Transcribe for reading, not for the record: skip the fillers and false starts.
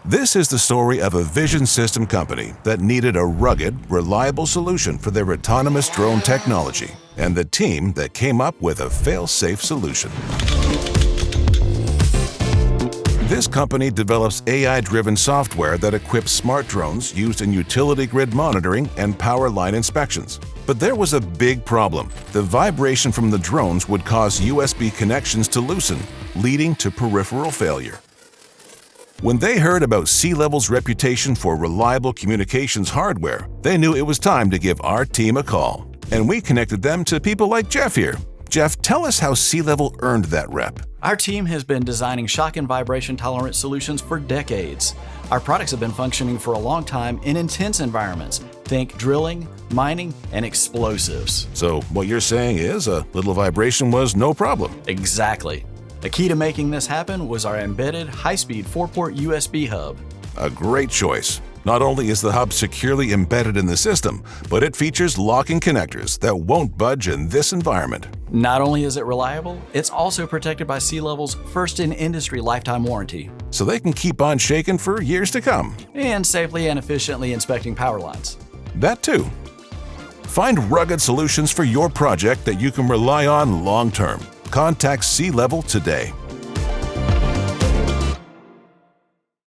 This is the story of a vision system company that needed a rugged, reliable solution for their autonomous drone technology, and the team that came up with a fail-safe solution. This company develops AI-driven software that equips smart drones used in utility grid monitoring and power line inspections. But there was a big problem. The vibration from the drones would cause USB connections to loosen, leading to peripheral failure. When they heard about Sealevel's reputation for reliable communications hardware, they knew it was time to give our team a call. And we connected them to people like Jeff here. Jeff, tell us how Sealevel earned that rep. Our team has been designing shock and vibration tolerant solutions for decades. Our products have been functioning for a long time in intense environments. Think drilling, mining, and explosives. So what you're saying is a little vibration was no problem. Exactly. The key to making this happen was our embedded high-speed 4-port USB hub. A great choice. Not only is the hub securely embedded in the system, but it features locking connectors that won't budge in this environment. Not only is it reliable, it's also protected by Sealevel's first-in-industry lifetime warranty. So they can keep on shaking for years to come. And safely and efficiently inspecting power lines. That too. Find rugged solutions for your project that you can rely on long-term. Contact Sealevel today.